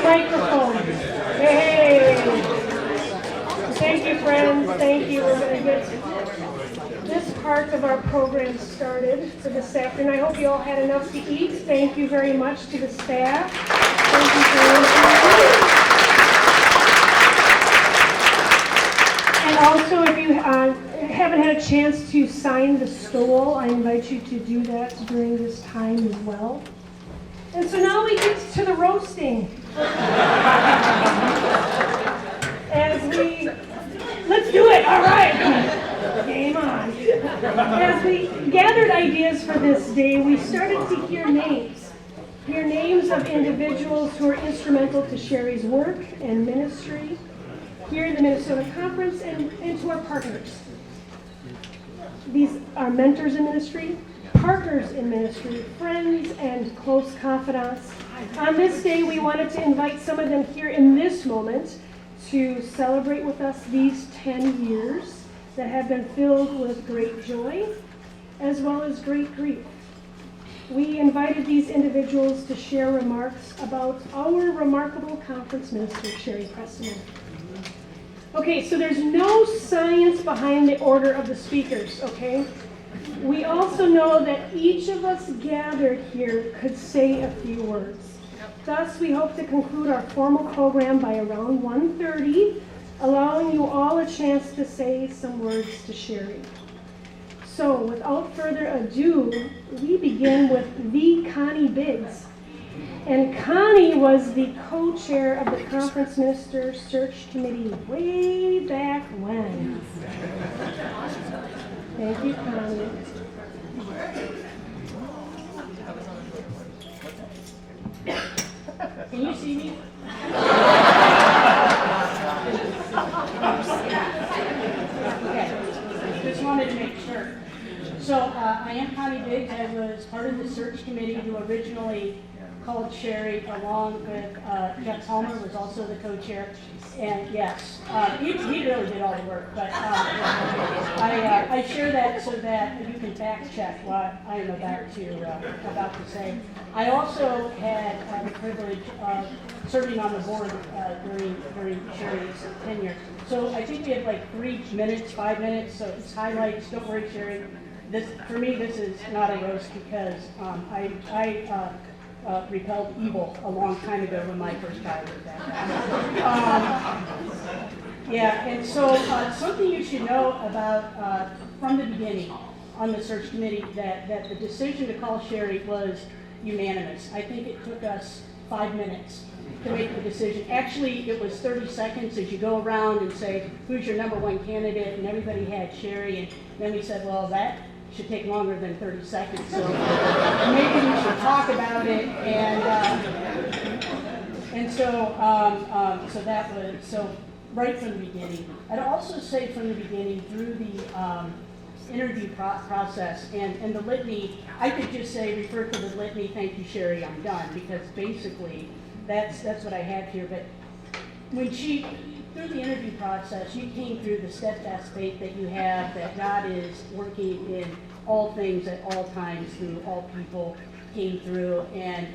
microphone. Hey! Thank you, friends. Thank you. We're going to get this part of our program started for this afternoon. I hope you all had enough to eat. Thank you very much to the staff. Thank you for listening. And also, if you haven't had a chance to sign the stole, I invite you to do that during this time as well. And so now we get to the roasting. Let's do it, all right. Game on. As we gathered ideas for this day, we started to hear names of individuals who are instrumental to Shari's work and ministry here in the Minnesota Conference and to our partners. These are mentors in ministry, partners in ministry, friends, and close confidants. On this day, we wanted to invite some of them here in this moment to celebrate with us these 10 years that have been filled with great joy as well as great grief. We invited these individuals to share remarks about our remarkable conference minister, Shari Pestemon. Okay, so there's no science behind the order of the speakers, okay? We also know that each of us gathered here could say a few words. Thus, we hope to conclude our formal program by around 1:30, allowing you all a chance to say some words to Shari. So, without further ado, we begin with the Connie Biggs. And Connie was the co-chair of the Conference Minister Search Committee way back when. Thank you, Connie. Can you see me? Okay, just wanted to make sure. So I am Connie Biggs. I was part of the search committee who originally called Shari, along with Jeff Palmer, was also the co-chair. And yes, he really did all the work, but I share that so that you can fact check what I am about to say. I also had the privilege of serving on the board during Shari's tenure. So I think we have like 5 minutes, so it's highlights. Don't worry, Shari. For me, this is not a roast because I repelled evil a long time ago when my first child was back. Yeah, and so something you should know about from the beginning on the search committee that the decision to call Shari was unanimous. I think it took us 5 minutes to make the decision. Actually, it was 30 seconds as you go around and say, who's your number one candidate? And everybody had Shari, and then we said, well, that should take longer than 30 seconds, so maybe we should talk about it, and so that was, so right from the beginning. I'd also say from the beginning, through the interview process and the litany, I could just say, refer to the litany, thank you, Shari, I'm done, because basically, that's what I have here, but when through the interview process, you came through the steadfast faith that you have, that God is working in all things at all times through all people, came through, and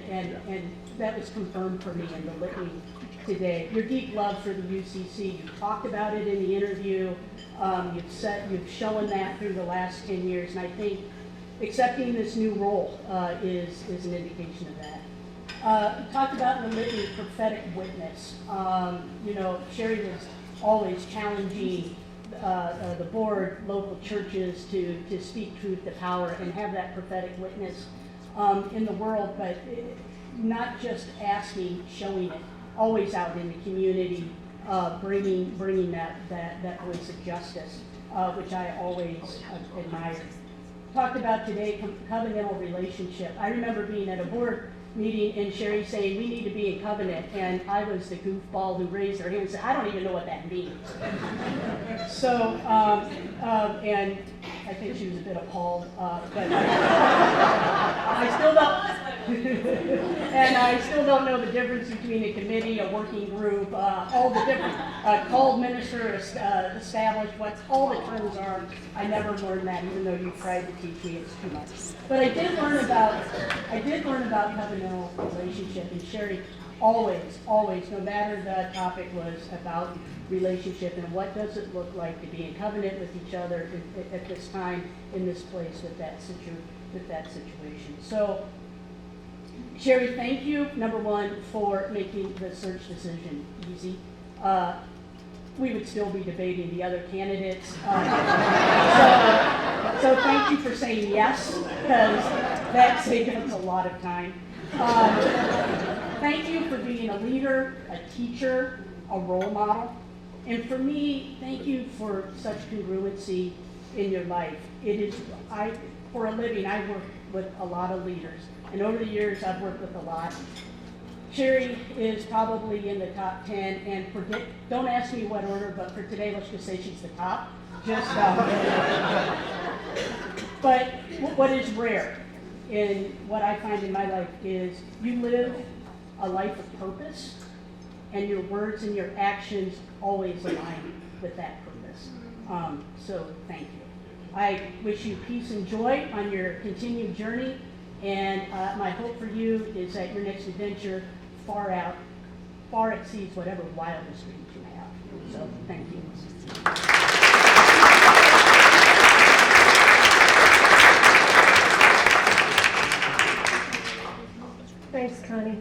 that was confirmed for me in the litany today. Your deep love for the UCC, you talked about it in the interview, you've shown that through the last 10 years, and I think accepting this new role is an indication of that. Talked about in the litany prophetic witness. Shari was always challenging the board, local churches to speak truth to power and have that prophetic witness in the world, but not just asking, showing it, always out in the community, bringing that voice of justice, which I always admired. Talked about today covenantal relationship. I remember being at a board meeting and Shari saying we need to be in covenant, and I was the goofball who raised her hand and said, I don't even know what that means. So, and I think she was a bit appalled, but I still don't. And I still don't know the difference between a committee, a working group, all the different, called minister, established, what all the terms are. I never learned that, even though you tried to teach me, it's too much. But I did learn about covenantal relationship, and Shari always, no matter the topic, was about relationship and what does it look like to be in covenant with each other at this time, in this place, with that situation. So, Shari, thank you, number one, for making the search decision easy. We would still be debating the other candidates. So thank you for saying yes, because that saved us a lot of time. Thank you for being a leader, a teacher, a role model. And for me, thank you for such congruency in your life. For a living, I work with a lot of leaders. And over the years, I've worked with a lot. Shari is probably in the top 10, and don't ask me what order, but for today, let's just say she's the top. But what is rare in what I find in my life is you live a life of purpose, and your words and your actions always align with that purpose. So thank you. I wish you peace and joy on your continued journey, and my hope for you is that your next adventure far exceeds whatever wildest dreams you may have. So thank you. Thanks, Connie.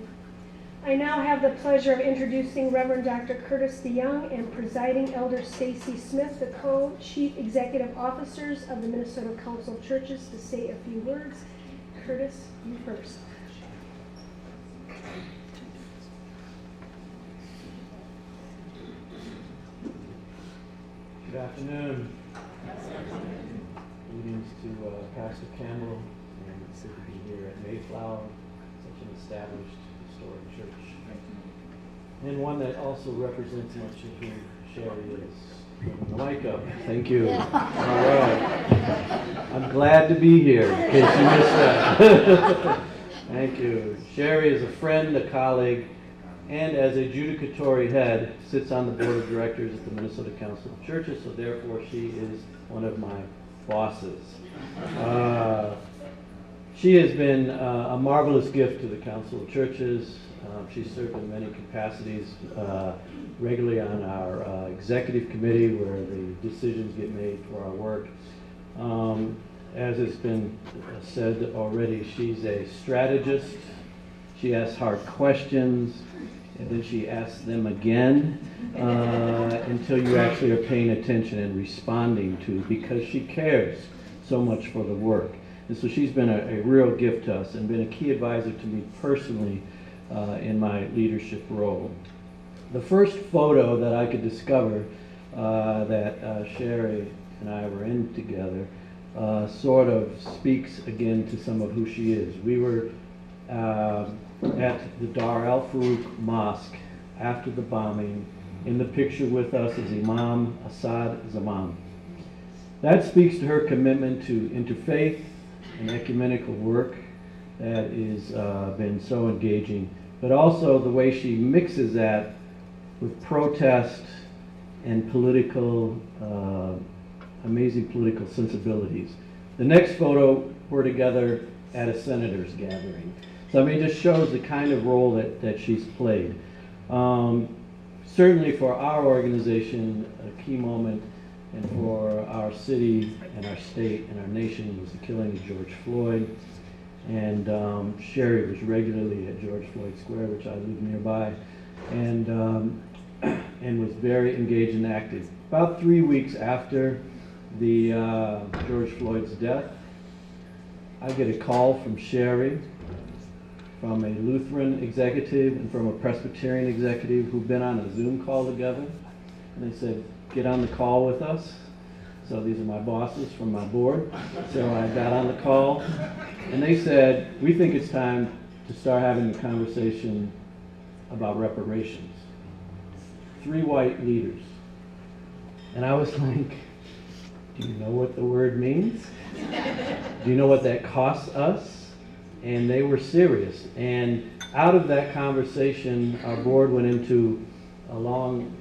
I now have the pleasure of introducing Reverend Dr. Curtis DeYoung and Presiding Elder Stacy Smith, the co-chief executive officers of the Minnesota Council of Churches, to say a few words. Curtis, you first. Good afternoon. Greetings to Pastor Campbell, and it's good to be here at Mayflower, such an established historic church. And one that also represents much of who Shari is. The mic up. Thank you. All right. I'm glad to be here, in case you missed that. Thank you. Shari is a friend, a colleague, and as a judicatory head, sits on the board of directors at the Minnesota Council of Churches, so therefore she is one of my bosses. She has been a marvelous gift to the Council of Churches. She's served in many capacities, regularly on our executive committee where the decisions get made for our work. As has been said already, she's a strategist. She asks hard questions, and then she asks them again until you actually are paying attention and responding to, because she cares so much for the work. And so she's been a real gift to us and been a key advisor to me personally in my leadership role. The first photo that I could discover that Shari and I were in together sort of speaks again to some of who she is. We were at the Dar al Farouk Mosque after the bombing. In the picture with us is Imam Assad Zaman. That speaks to her commitment to interfaith and ecumenical work that has been so engaging, but also the way she mixes that with protest and political, amazing political sensibilities. The next photo, we're together at a senator's gathering. So I mean, it just shows the kind of role that she's played. Certainly for our organization, a key moment, and for our city and our state and our nation, was the killing of George Floyd. And Shari was regularly at George Floyd Square, which I live nearby, and was very engaged and active. About 3 weeks after the George Floyd's death, I get a call from Shari, from a Lutheran executive and from a Presbyterian executive who've been on a Zoom call together. And they said, get on the call with us. So these are my bosses from my board. So I got on the call, and they said, we think it's time to start having a conversation about reparations. 3 white leaders. And I was like, do you know what the word means? Do you know what that costs us? and they were serious. And out of that conversation, our board went into a long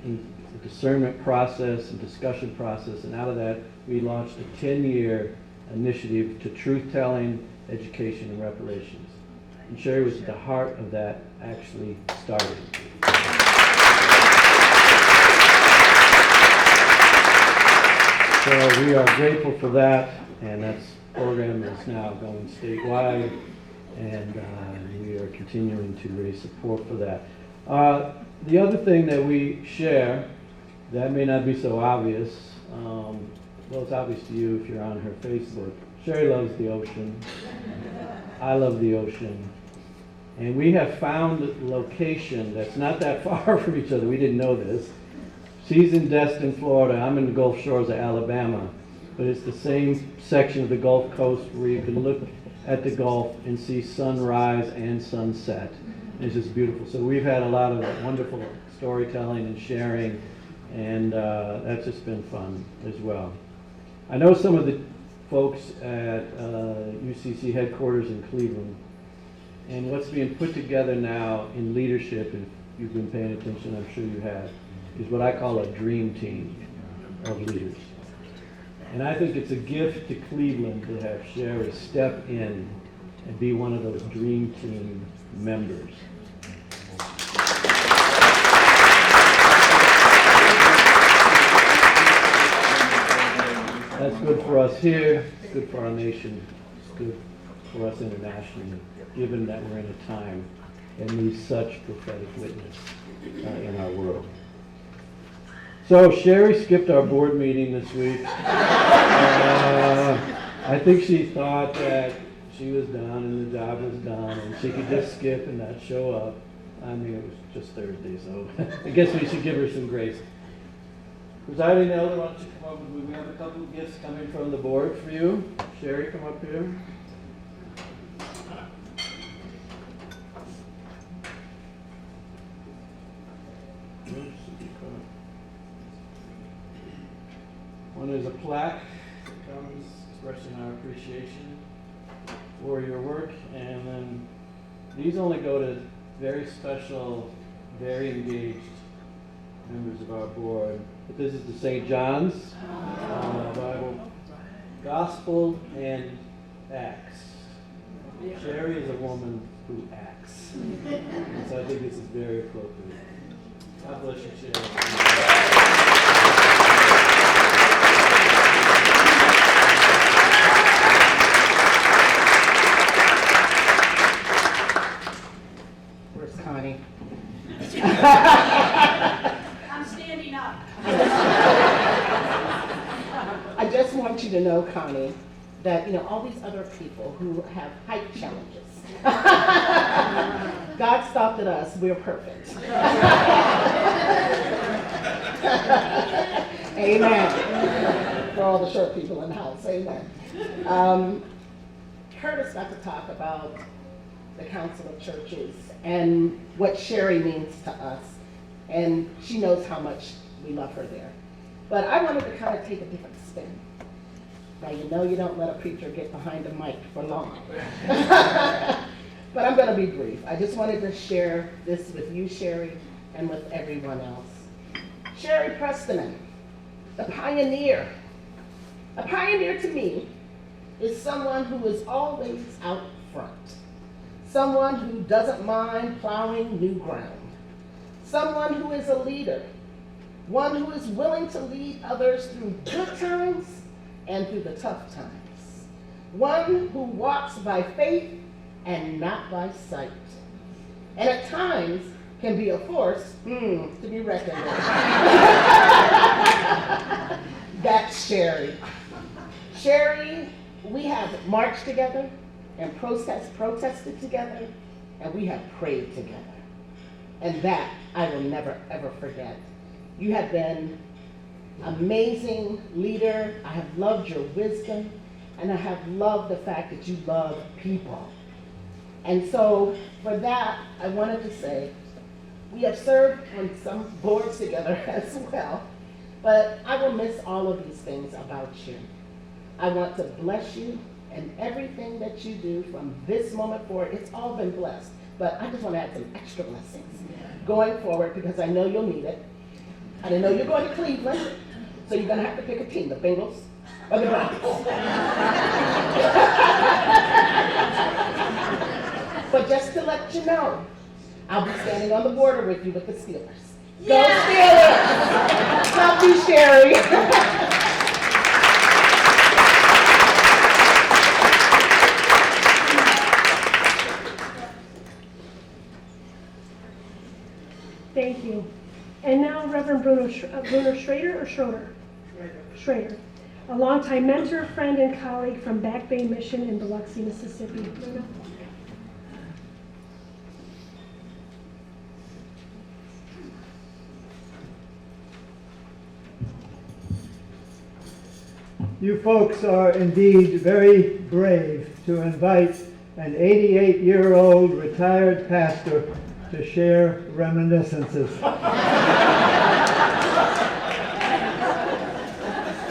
discernment process and discussion process, and out of that, we launched a 10-year initiative to truth-telling, education, and reparations. And Shari was at the heart of that actually starting. So we are grateful for that, and that program is now going statewide, and we are continuing to raise support for that. The other thing that we share that may not be so obvious, well, it's obvious to you if you're on her Facebook. Shari loves the ocean. I love the ocean. And we have found a location that's not that far from each other. We didn't know this. She's in Destin, Florida. I'm in the Gulf Shores of Alabama. But it's the same section of the Gulf Coast where you can look at the Gulf and see sunrise and sunset. It's just beautiful. So we've had a lot of wonderful storytelling and sharing, and that's just been fun as well. I know some of the folks at UCC headquarters in Cleveland, and what's being put together now in leadership, if you've been paying attention, I'm sure you have, is what I call a dream team of leaders. And I think it's a gift to Cleveland to have Shari step in and be one of those dream team members. That's good for us here, it's good for our nation, it's good for us internationally, given that we're in a time that needs such prophetic witness in our world. So Shari skipped our board meeting this week. I think she thought that she was done and the job was done and she could just skip and not show up. I mean, it was just Thursday, so I guess we should give her some grace. Presiding Elder, why don't you come over? We have a couple of gifts coming from the board for you. Shari, come up here. One is a plaque that comes expressing our appreciation for your work, and then these only go to very special, very engaged members of our board. But this is the St. John's Bible, Gospel and Acts. Shari is a woman who acts, and so I think this is very appropriate. God bless you, Shari. Connie. I'm standing up. I just want you to know, Connie, that all these other people who have height challenges, God stopped at us. We're perfect. Amen. For all the short people in the house, amen. Curtis got to talk about the Council of Churches and what Shari means to us. And she knows how much we love her there. But I wanted to kind of take a different spin. Now, you don't let a preacher get behind a mic for long. But I'm going to be brief. I just wanted to share this with you, Shari, and with everyone else. Shari Pestemon, the pioneer. A pioneer to me is someone who is always out front. Someone who doesn't mind plowing new ground. Someone who is a leader. One who is willing to lead others through good times and through the tough times. One who walks by faith and not by sight. And at times can be a force to be reckoned with. That's Shari. Shari, we have marched together and protested together, and we have prayed together. And that I will never, ever forget. You have been an amazing leader. I have loved your wisdom, and I have loved the fact that you love people. And so for that, I wanted to say, we have served on some boards together as well, but I will miss all of these things about you. I want to bless you And everything that you do from this moment forward, it's all been blessed. But I just want to add some extra blessings going forward because I know you'll need it. And I know you're going to Cleveland, so you're going to have to pick a team, the Bengals or the Browns. But just to let you know, I'll be standing on the border with you with the Steelers. Go Steelers! Love you, Shari. Thank you. And now Reverend Bruno Schrader or Schroeder? Schrader. A longtime mentor, friend, and colleague from Back Bay Mission in Biloxi, Mississippi. Bruno. You folks are indeed very brave to invite an 88-year-old retired pastor to share reminiscences.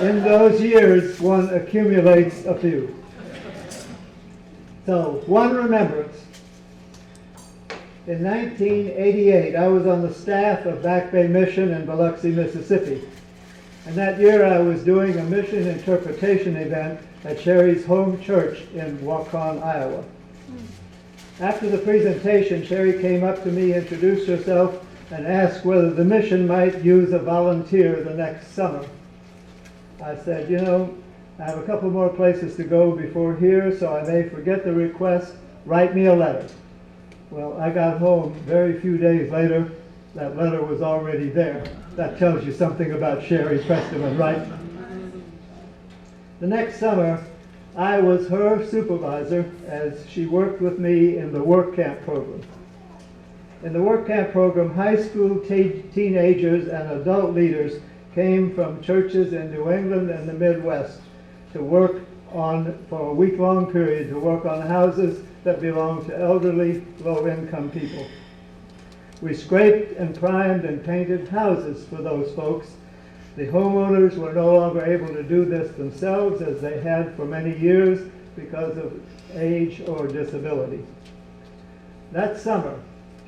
In those years, one accumulates a few. So, one remembrance. In 1988, I was on the staff of Back Bay Mission in Biloxi, Mississippi. And that year I was doing a mission interpretation event at Shari's home church in Waukon, Iowa. After the presentation, Shari came up to me, introduced herself, and asked whether the mission might use a volunteer the next summer. I said, you know, I have a couple more places to go before here, so I may forget the request. Write me a letter. Well, I got home very few days later. That letter was already there. That tells you something about Shari Pestemon, right? The next summer, I was her supervisor as she worked with me in the work camp program. In the work camp program, high school teenagers and adult leaders came from churches in New England and the Midwest to work on, for a week-long period, to work on houses that belonged to elderly, low-income people. We scraped and primed and painted houses for those folks. The homeowners were no longer able to do this themselves as they had for many years because of age or disability. That summer,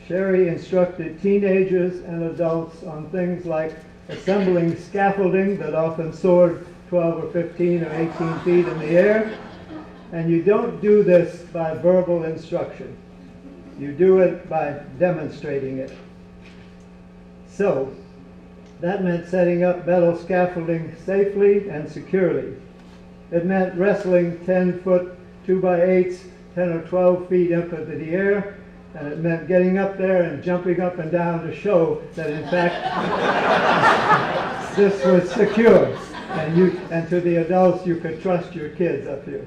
Shari instructed teenagers and adults on things like assembling scaffolding that often soared 12 or 15 or 18 feet in the air. And you don't do this by verbal instruction. You do it by demonstrating it. So, that meant setting up metal scaffolding safely and securely. It meant wrestling 10-foot 2x8s, 10 or 12 feet up into the air, and it meant getting up there and jumping up and down to show that in fact this was secure, and to the adults you could trust your kids up here.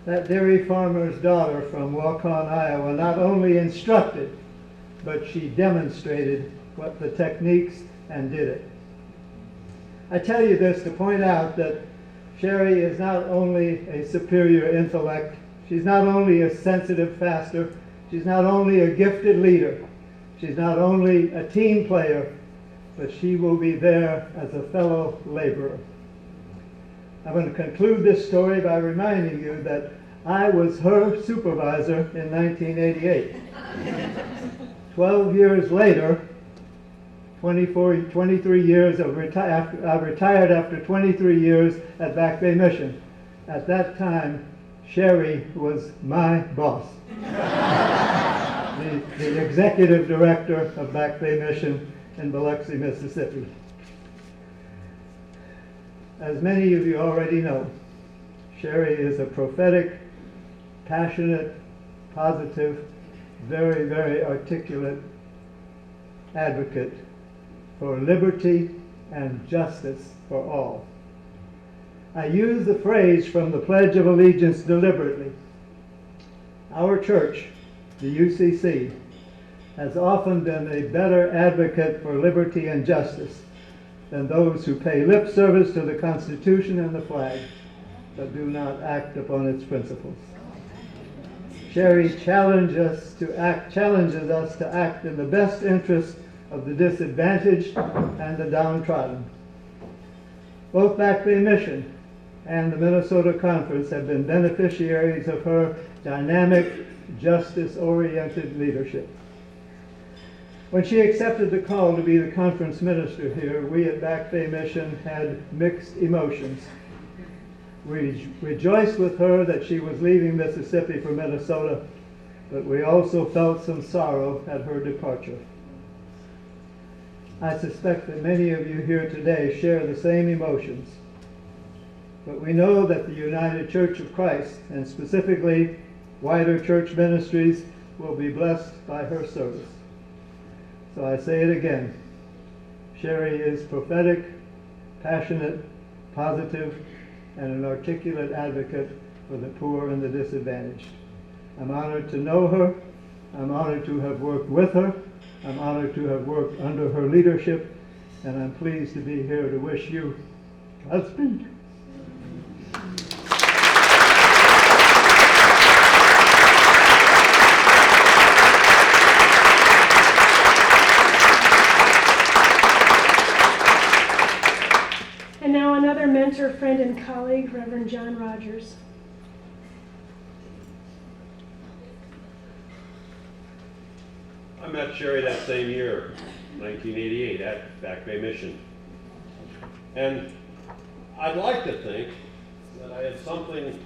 That dairy farmer's daughter from Waukon, Iowa, not only instructed, but she demonstrated what the techniques and did it. I tell you this to point out that Shari is not only a superior intellect, she's not only a sensitive pastor, she's not only a gifted leader, she's not only a team player, but she will be there as a fellow laborer. I'm going to conclude this story by reminding you that I was her supervisor in 1988. 12 years later, 23 years of I retired after 23 years at Back Bay Mission. At that time, Shari was my boss. the executive director of Back Bay Mission in Biloxi, Mississippi. As many of you already know, Shari is a prophetic, passionate, positive, very, very articulate advocate for liberty and justice for all. I use the phrase from the Pledge of Allegiance deliberately. Our church, the UCC, has often been a better advocate for liberty and justice than those who pay lip service to the Constitution and the flag, but do not act upon its principles. Shari challenges us to act in the best interest of the disadvantaged and the downtrodden. Both Back Bay Mission and the Minnesota Conference have been beneficiaries of her dynamic, justice-oriented leadership. When she accepted the call to be the conference minister here, we at Back Bay Mission had mixed emotions. We rejoiced with her that she was leaving Mississippi for Minnesota, but we also felt some sorrow at her departure. I suspect that many of you here today share the same emotions, but we know that the United Church of Christ, and specifically wider church ministries, will be blessed by her service. So I say it again, Shari is prophetic, passionate, positive, and an articulate advocate for the poor and the disadvantaged. I'm honored to know her. I'm honored to have worked with her. I'm honored to have worked under her leadership, and I'm pleased to be here to wish you Godspeed. And now another mentor, friend, and colleague, Reverend John Rogers. I met Shari that same year, 1988, at Back Bay Mission. And I'd like to think that I had something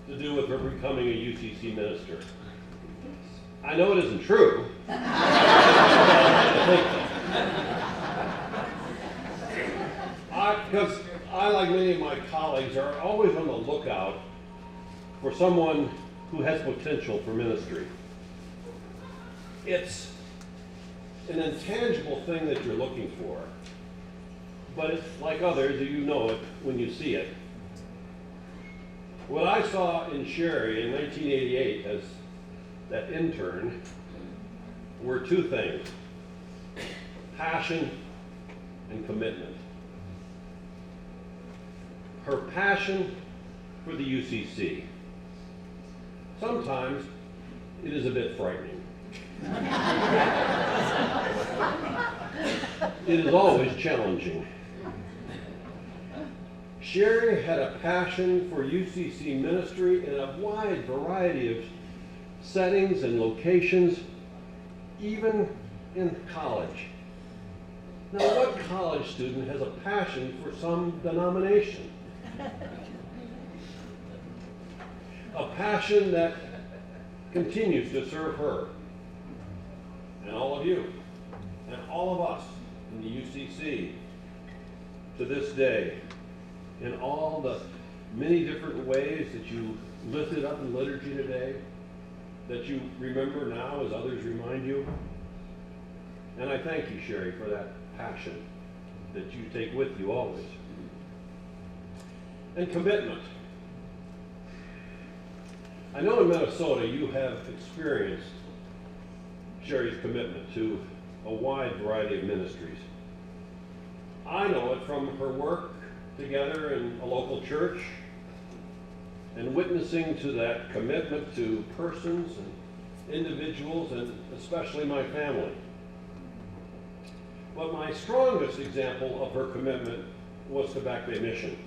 to do with her becoming a UCC minister. I know it isn't true. Because I, like many of my colleagues, are always on the lookout for someone who has potential for ministry. It's an intangible thing that you're looking for, but it's like others, you know it when you see it. What I saw in Shari in 1988 as that intern were two things: passion and commitment. Her passion for the UCC. Sometimes it is a bit frightening. It is always challenging. Shari had a passion for UCC ministry in a wide variety of settings and locations, even in college. Now, what college student has a passion for some denomination? A passion that continues to serve her and all of you and all of us in the UCC to this day, in all the many different ways that you lifted up in liturgy today, that you remember now as others remind you. And I thank you, Shari, for that passion that you take with you always. And commitment. I know in Minnesota you have experienced Shari's commitment to a wide variety of ministries. I know it from her work together in a local church and witnessing to that commitment to persons and individuals, and especially my family. But my strongest example of her commitment was to Back Bay Mission.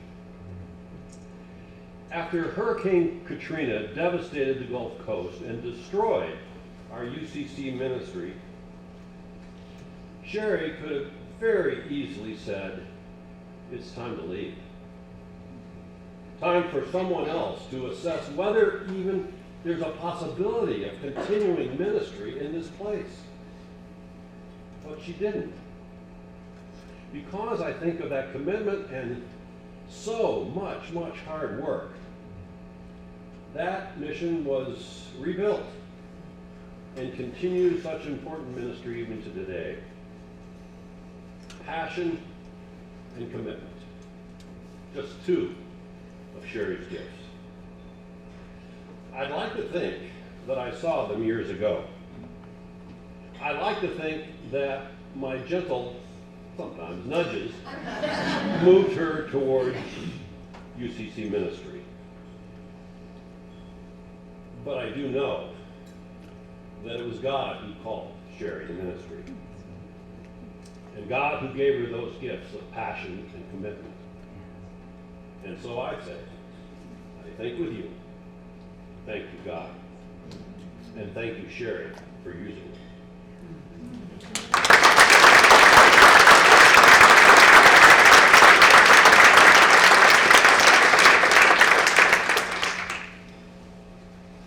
After Hurricane Katrina devastated the Gulf Coast and destroyed our UCC ministry, Shari could have very easily said, it's time to leave. Time for someone else to assess whether even there's a possibility of continuing ministry in this place. But she didn't. Because I think of that commitment and so much hard work, that mission was rebuilt and continues such important ministry even to today. Passion and commitment. Just two of Shari's gifts. I'd like to think that I saw them years ago. I'd like to think that my gentle, sometimes nudges, moved her towards UCC ministry. But I do know that it was God who called Shari to ministry. And God who gave her those gifts of passion and commitment. And so I say, I think with you, thank you, God, and thank you, Shari, for using me.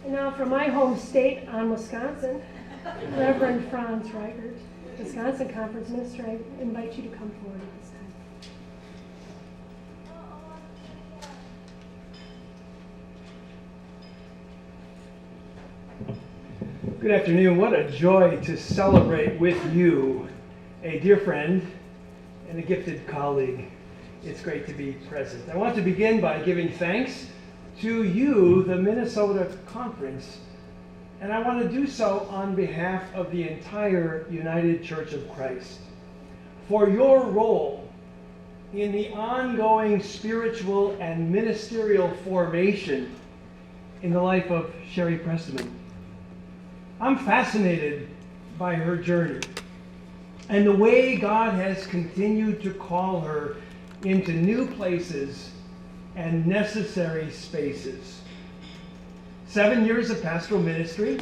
And now from my home state on Wisconsin, Reverend Franz Reichert, Wisconsin Conference Minister, I invite you to come forward at this time. Good afternoon. What a joy to celebrate with you, a dear friend and a gifted colleague. It's great to be present. I want to begin by giving thanks to you, the Minnesota Conference, and I want to do so on behalf of the entire United Church of Christ for your role in the ongoing spiritual and ministerial formation in the life of Shari Pestemon. I'm fascinated by her journey and the way God has continued to call her into new places and necessary spaces. 7 years of pastoral ministry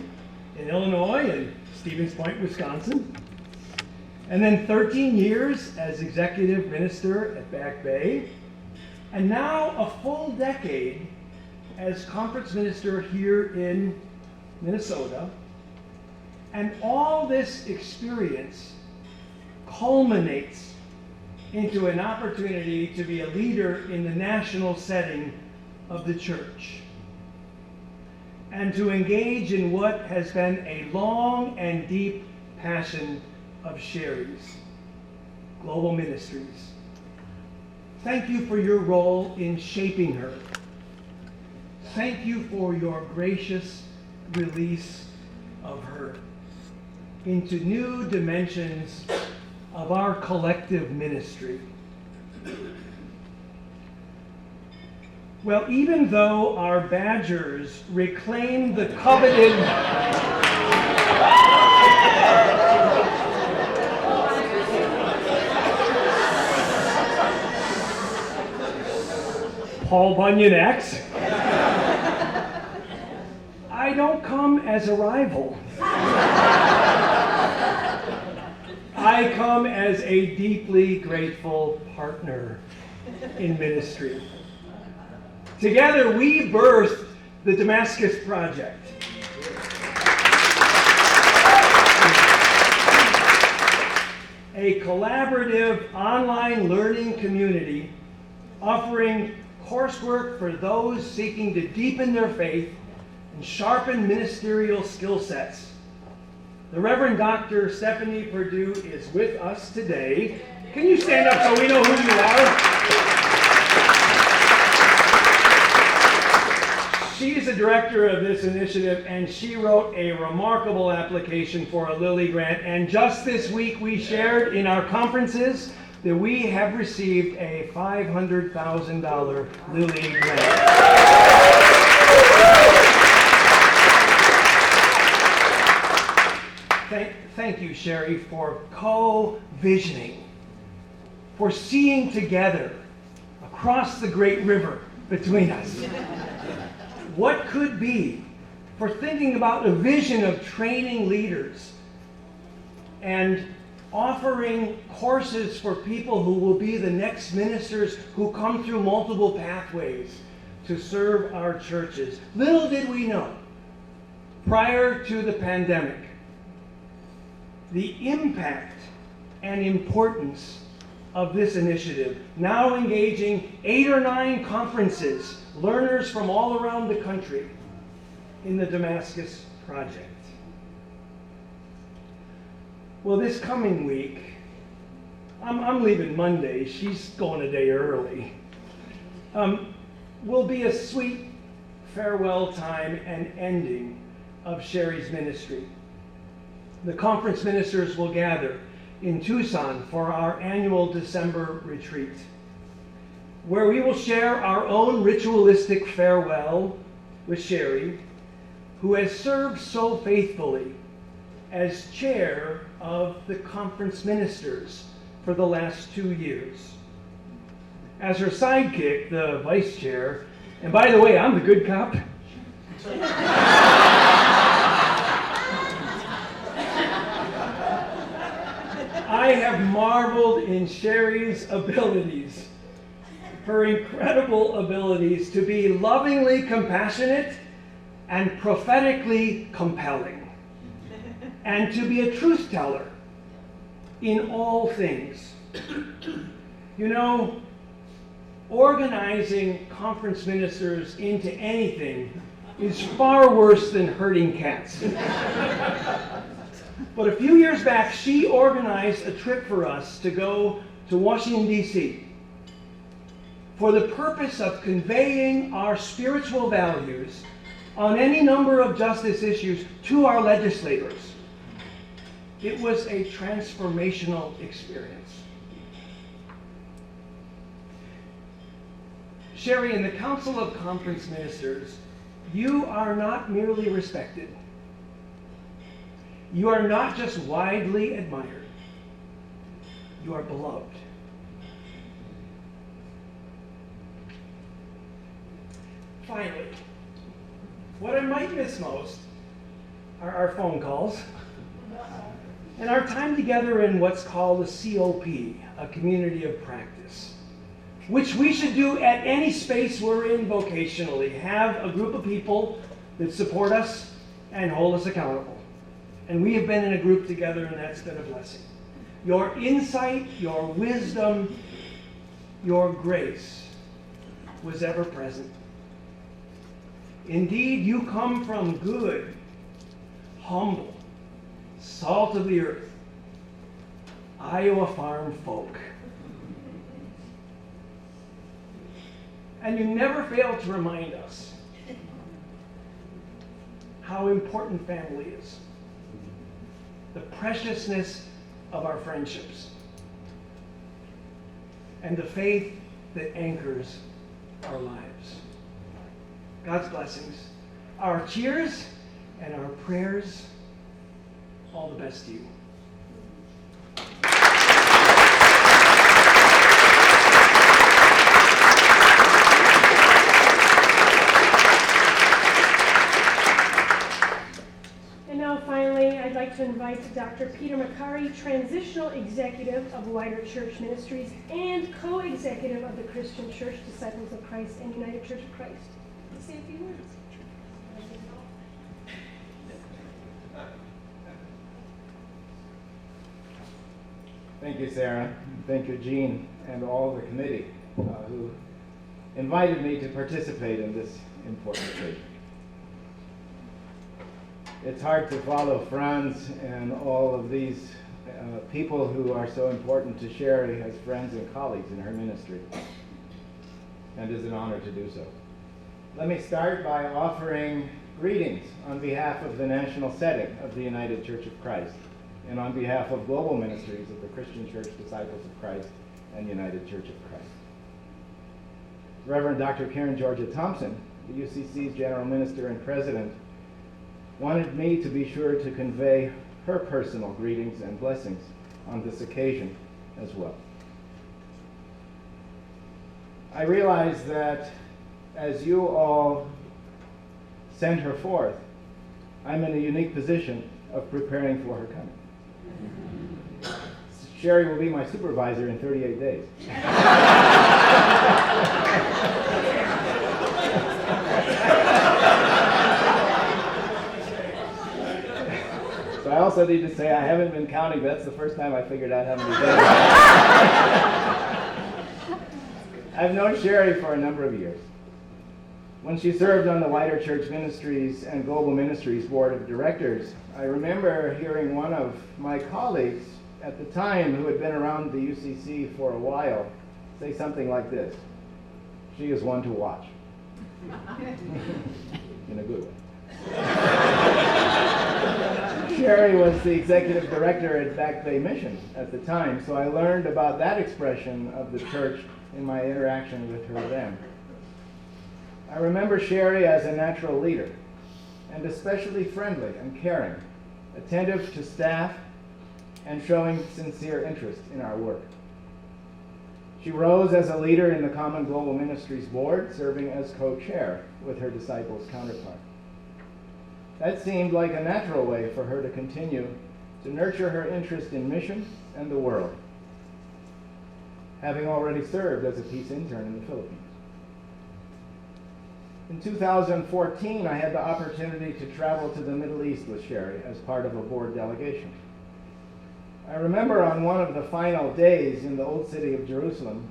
in Illinois and Stevens Point, Wisconsin. And then 13 years as executive minister at Back Bay. And now a full decade as conference minister here in Minnesota. And all this experience culminates into an opportunity to be a leader in the national setting of the church and to engage in what has been a long and deep passion of Shari's, global ministries. Thank you for your role in shaping her. Thank you for your gracious release of her into new dimensions of our collective ministry. Well, even though our Badgers reclaimed the coveted Paul Bunyan X, I don't come as a rival. I come as a deeply grateful partner in ministry. Together we birthed the Damascus Project. A collaborative online learning community offering coursework for those seeking to deepen their faith and sharpen ministerial skill sets. The Reverend Dr. Stephanie Perdue is with us today. Can you stand up so we know who you are? She is the director of this initiative, and she wrote a remarkable application for a Lilly Grant. And just this week we shared in our conferences that we have received a $500,000 Lilly Grant. Thank you, Shari, for co-visioning, for seeing together across the great river between us what could be, for thinking about a vision of training leaders and offering courses for people who will be the next ministers who come through multiple pathways to serve our churches. Little did we know, prior to the pandemic, the impact and importance of this initiative, now engaging 8 or 9 conferences, learners from all around the country in the Damascus Project. Well, this coming week, I'm leaving Monday, she's going a day early, will be a sweet farewell time and ending of Shari's ministry. The conference ministers will gather in Tucson for our annual December retreat, where we will share our own ritualistic farewell with Shari, who has served so faithfully as chair of the conference ministers for the last 2 years. as her sidekick, the vice chair. And by the way, I'm the good cop. I have marveled in Shari's abilities, her incredible abilities to be lovingly compassionate and prophetically compelling, and to be a truth teller in all things. You know, organizing conference ministers into anything is far worse than herding cats. But a few years back, she organized a trip for us to go to Washington, D.C. for the purpose of conveying our spiritual values on any number of justice issues to our legislators. It was a transformational experience. Shari, in the Council of Conference Ministers, you are not merely respected. You are not just widely admired. You are beloved. Finally, what I might miss most are our phone calls and our time together in what's called a COP, a community of practice, which we should do at any space we're in vocationally. Have a group of people that support us and hold us accountable. And we have been in a group together, and that's been a blessing. Your insight, your wisdom, your grace was ever present. Indeed, you come from good, humble, salt of the earth, Iowa farm folk. And you never fail to remind us how important family is, the preciousness of our friendships, and the faith that anchors our lives. God's blessings, our cheers and our prayers, all the best to you. And now finally, I'd like to invite Dr. Peter McCary, Transitional Executive of Wider Church Ministries and Co-Executive of the Christian Church, Disciples of Christ, and United Church of Christ, to say a few words. Thank you, Sarah. Thank you, Jean, and all the committee who invited me to participate in this important occasion. It's hard to follow Franz and all of these people who are so important to Shari as friends and colleagues in her ministry, and it is an honor to do so. Let me start by offering greetings on behalf of the national setting of the United Church of Christ, and on behalf of global ministries of the Christian Church, Disciples of Christ, and United Church of Christ. Reverend Dr. Karen Georgia Thompson, the UCC's General Minister and President, wanted me to be sure to convey her personal greetings and blessings on this occasion as well. I realize that as you all send her forth, I'm in a unique position of preparing for her coming. Shari will be my supervisor in 38 days. So I also need to say I haven't been counting, but that's the first time I figured out how many days. I've known Shari for a number of years. When she served on the Wider Church Ministries and Global Ministries Board of Directors, I remember hearing one of my colleagues at the time who had been around the UCC for a while say something like this: "She is one to watch." In a good way. Shari was the executive director at Back Bay Mission at the time, so I learned about that expression of the church in my interaction with her then. I remember Shari as a natural leader, and especially friendly and caring, attentive to staff, and showing sincere interest in our work. She rose as a leader in the Common Global Ministries Board, serving as co-chair with her disciples' counterpart. That seemed like a natural way for her to continue to nurture her interest in mission and the world, having already served as a peace intern in the Philippines. In 2014, I had the opportunity to travel to the Middle East with Shari as part of a board delegation. I remember on one of the final days in the Old City of Jerusalem,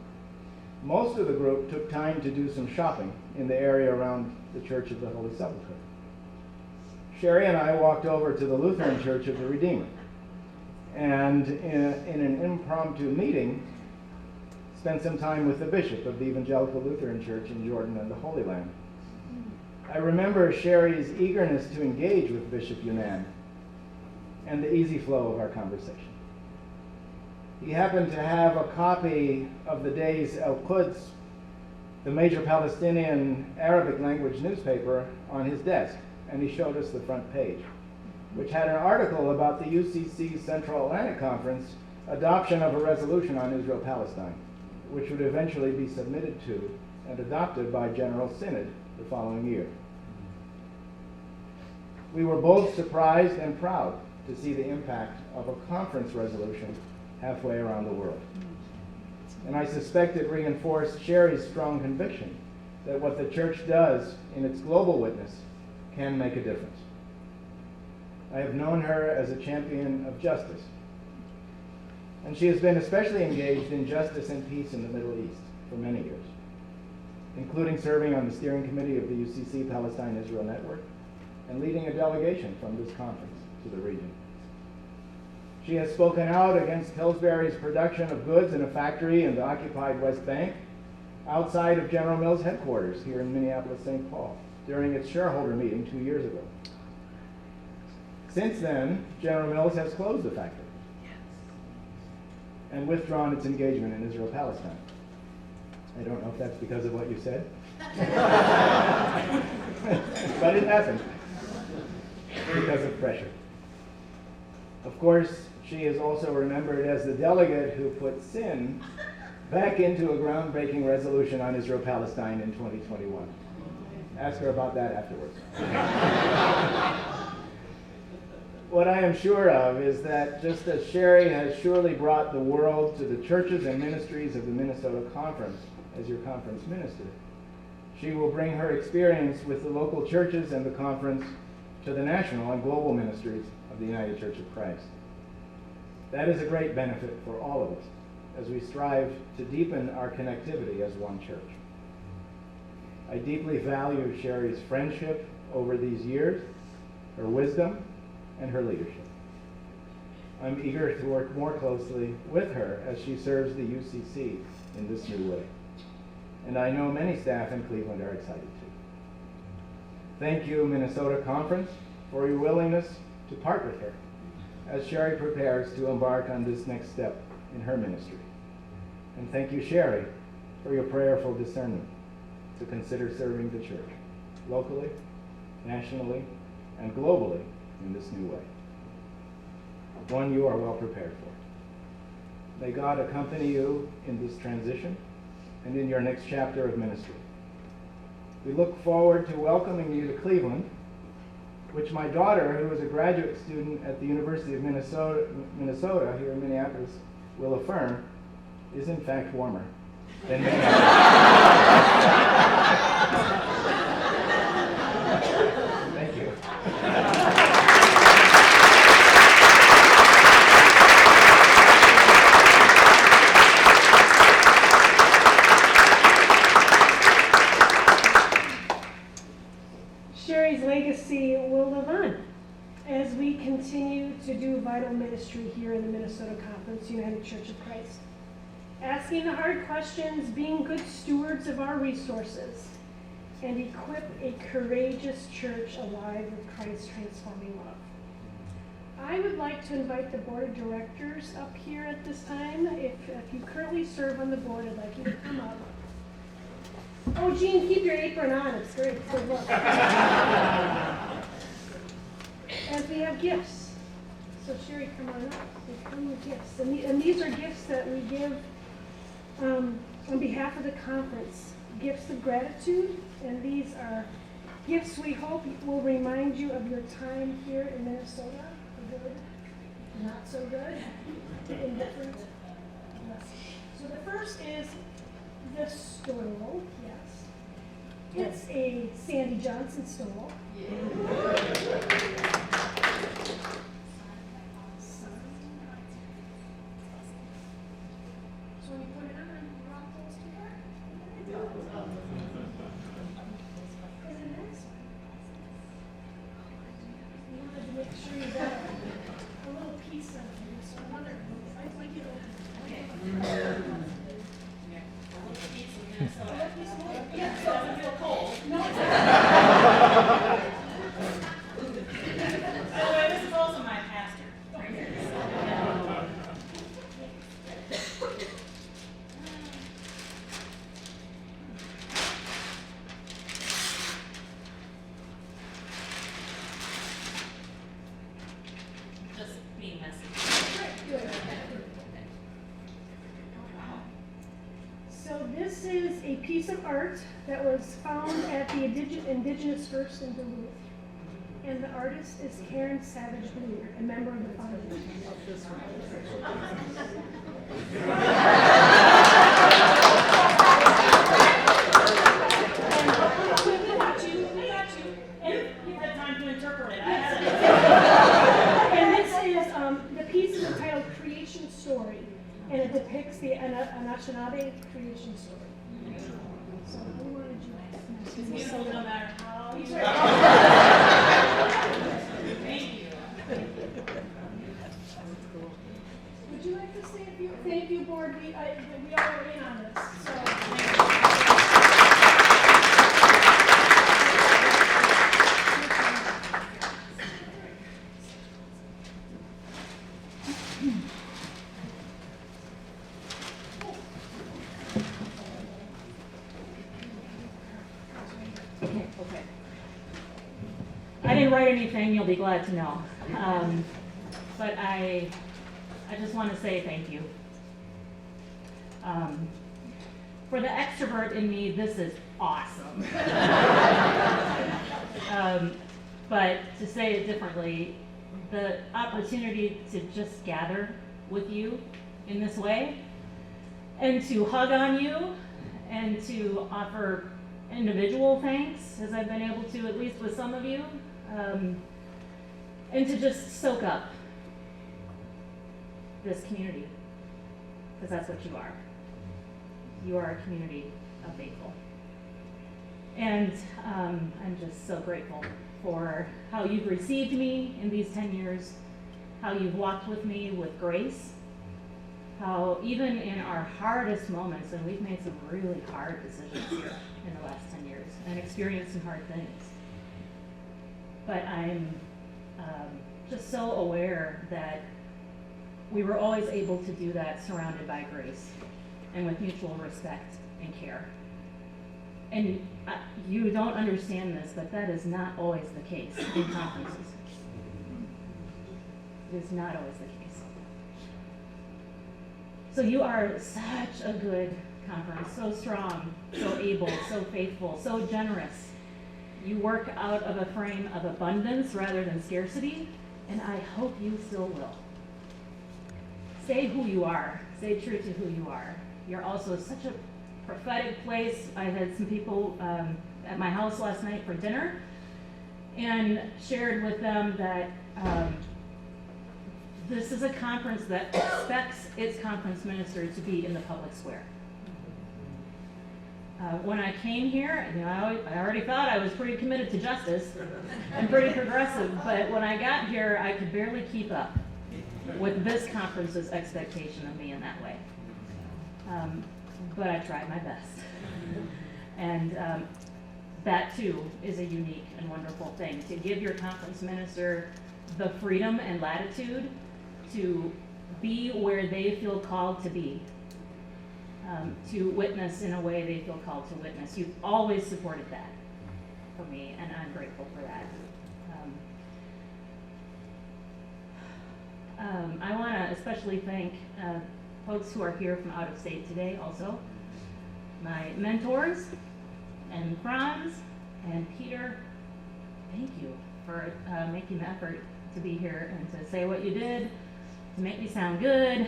most of the group took time to do some shopping in the area around the Church of the Holy Sepulchre. Shari and I walked over to the Lutheran Church of the Redeemer, and in an impromptu meeting, spent some time with the bishop of the Evangelical Lutheran Church in Jordan and the Holy Land. I remember Shari's eagerness to engage with Bishop Yunan and the easy flow of our conversation. He happened to have a copy of the day's El-Quds, the major Palestinian Arabic language newspaper, on his desk, and he showed us the front page, which had an article about the UCC Central Atlantic Conference adoption of a resolution on Israel-Palestine, which would eventually be submitted to and adopted by General Synod the following year. We were both surprised and proud to see the impact of a conference resolution halfway around the world. And I suspect it reinforced Shari's strong conviction that what the church does in its global witness can make a difference. I have known her as a champion of justice, and she has been especially engaged in justice and peace in the Middle East for many years, including serving on the steering committee of the UCC Palestine-Israel Network and leading a delegation from this conference to the region. She has spoken out against Pillsbury's production of goods in a factory in the occupied West Bank outside of General Mills headquarters here in Minneapolis-St. Paul during its shareholder meeting 2 years ago. Since then, General Mills has closed the factory and withdrawn its engagement in Israel-Palestine. I don't know if that's because of what you said, but it happened because of pressure. Of course, she is also remembered as the delegate who put sin back into a groundbreaking resolution on Israel-Palestine in 2021. Ask her about that afterwards. What I am sure of is that just as Shari has surely brought the world to the churches and ministries of the Minnesota Conference as your conference minister, she will bring her experience with the local churches and the conference to the national and global ministries of the United Church of Christ. That is a great benefit for all of us as we strive to deepen our connectivity as one church. I deeply value Shari's friendship over these years, her wisdom, and her leadership. I'm eager to work more closely with her as she serves the UCC in this new way. And I know many staff in Cleveland are excited too. Thank you, Minnesota Conference, for your willingness to part with her as Shari prepares to embark on this next step in her ministry. And thank you, Shari, for your prayerful discernment to consider serving the church locally, nationally, and globally in this new way. One you are well prepared for. May God accompany you in this transition and in your next chapter of ministry. We look forward to welcoming you to Cleveland, which my daughter, who is a graduate student at the University of Minnesota here in Minneapolis, will affirm is in fact warmer than Minneapolis. Thank you. Shari's legacy will live on as we continue to do vital ministry here in the Minnesota Conference United Church of Christ. Asking the hard questions, being good stewards of our resources, and equip a courageous church alive with Christ's transforming love. I would like to invite the board of directors up here at this time. If you currently serve on the board, I'd like you to come up. Oh, Jean, keep your apron on. It's great. Good look. As we have gifts. So Shari, come on up. They come with gifts. And these are gifts that we give On behalf of the conference, gifts of gratitude, and these are gifts we hope will remind you of your time here in Minnesota, good, not so good, indifferent. So the first is the stole, yes. It's a Sandy Johnson stole. So when you put it on, we're all close together. And the next one. You wanted to make sure you got a little piece of it, so another, I like it. Okay. A little piece of Minnesota. Yeah, so it doesn't feel cold. No, it's not. By the way, this is also my pastor. Right here. Just being messy. So this is a piece of art that was found at the Indigenous First in Duluth. And the artist is Karen Savage Blue, a member of the foundation. We got you. And you've had time to interpret it. And this is, the piece is entitled Creation Story, and it depicts the Anishinaabe creation story. So we wanted you to. It's beautiful no matter how you. Thank you. Would you like to say a few? Thank you, board. We all were in on this. So. Okay. I didn't write anything, you'll be glad to know. But I just want to say thank you. For the extrovert in me, this is awesome. But to say it differently, the opportunity to just gather with you in this way and to hug on you and to offer individual thanks, as I've been able to, at least with some of you, and to just soak up this community, because that's what you are. You are a community of faithful. And I'm just so grateful for how you've received me in these 10 years, how you've walked with me with grace, how even in our hardest moments, and we've made some really hard decisions here in the last 10 years and experienced some hard things. But I'm just so aware that we were always able to do that surrounded by grace and with mutual respect and care. And you don't understand this, but that is not always the case in conferences. It is not always the case. So you are such a good conference, so strong, so able, so faithful, so generous. You work out of a frame of abundance rather than scarcity, and I hope you still will. Stay who you are. Stay true to who you are. You're also such a prophetic place. I had some people at my house last night for dinner and shared with them that this is a conference that expects its conference minister to be in the public square. When I came here, I already thought I was pretty committed to justice and pretty progressive, but when I got here, I could barely keep up with this conference's expectation of me in that way. But I tried my best. And that too is a unique and wonderful thing, to give your conference minister the freedom and latitude to be where they feel called to be, to witness in a way they feel called to witness. You've always supported that for me, and I'm grateful for that. I want to especially thank folks who are here from out of state today also, my mentors, and Franz, and Peter, thank you for making the effort to be here and to say what you did, to make me sound good.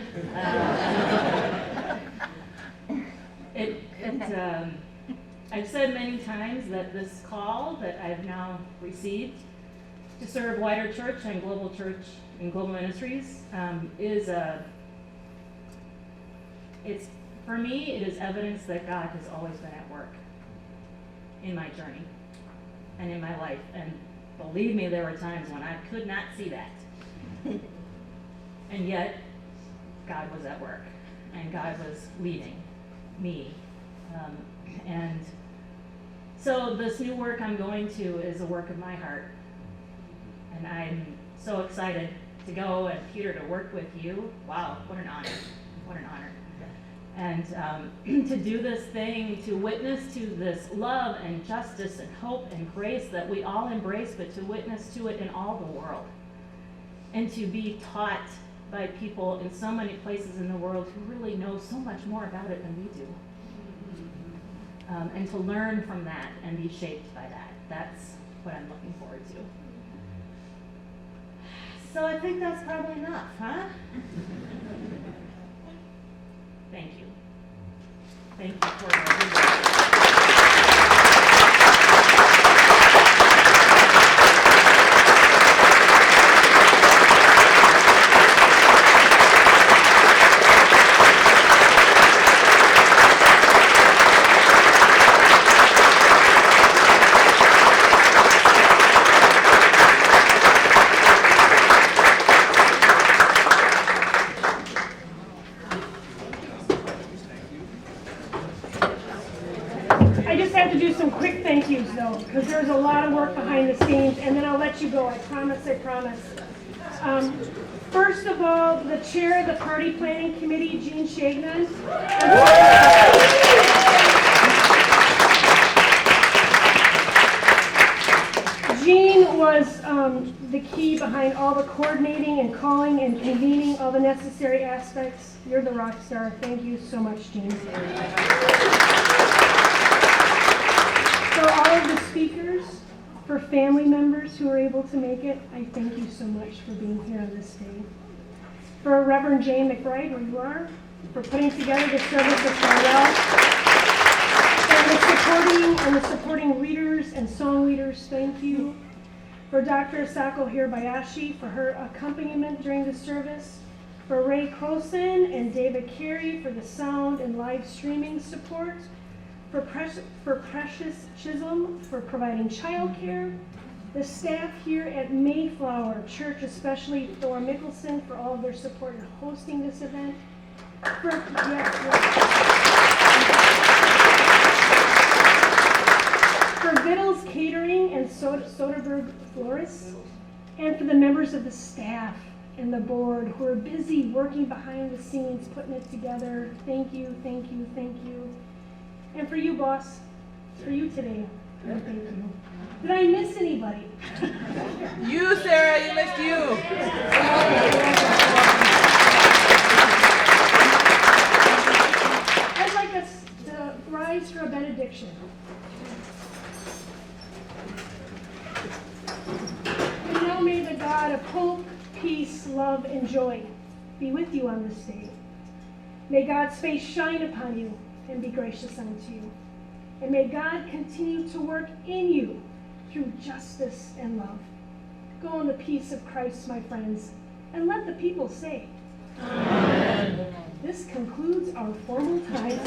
I've said many times that this call that I've now received to serve wider church and global ministries it's, for me, it is evidence that God has always been at work in my journey and in my life. And believe me, there were times when I could not see that. And yet, God was at work, and God was leading me. And so this new work I'm going to is a work of my heart. And I'm so excited to go, and Peter, to work with you. Wow, what an honor. What an honor. And to do this thing, to witness to this love and justice and hope and grace that we all embrace, but to witness to it in all the world. And to be taught by people in so many places in the world who really know so much more about it than we do. And to learn from that and be shaped by that. That's what I'm looking forward to. So I think that's probably enough, huh? Thank you. Thank you for because there's a lot of work behind the scenes, and then I'll let you go. I promise. First of all, the chair of the party planning committee, Jean Shagnon. Jean was the key behind all the coordinating and calling and convening all the necessary aspects. You're the rock star. Thank you so much, Jean. For all of the speakers, for family members who are able to make it, I thank you so much for being here on this day. For Reverend Jane McBride, where you are, for putting together the service of farewell, and the supporting readers and song leaders, thank you. For Dr. Asako Hirabayashi for her accompaniment during the service. For Ray Croson and David Carey for the sound and live streaming support. For Precious Chisholm for providing childcare, the staff here at Mayflower Church, especially Thor Mickelson, for all of their support in hosting this event, for Vittles Catering and Soderberg Florists, and for the members of the staff and the board who are busy working behind the scenes, putting it together. Thank you, thank you, thank you. And for you, boss, for you today, thank you. Did I miss anybody? You, Sarah, you missed you. I'd like us to rise for a benediction. And now may the God of hope, peace, love, and joy be with you on this day. May God's face shine upon you and be gracious unto you. And may God continue to work in you through justice and love. Go in the peace of Christ, my friends, and let the people say, Amen. This concludes our formal time.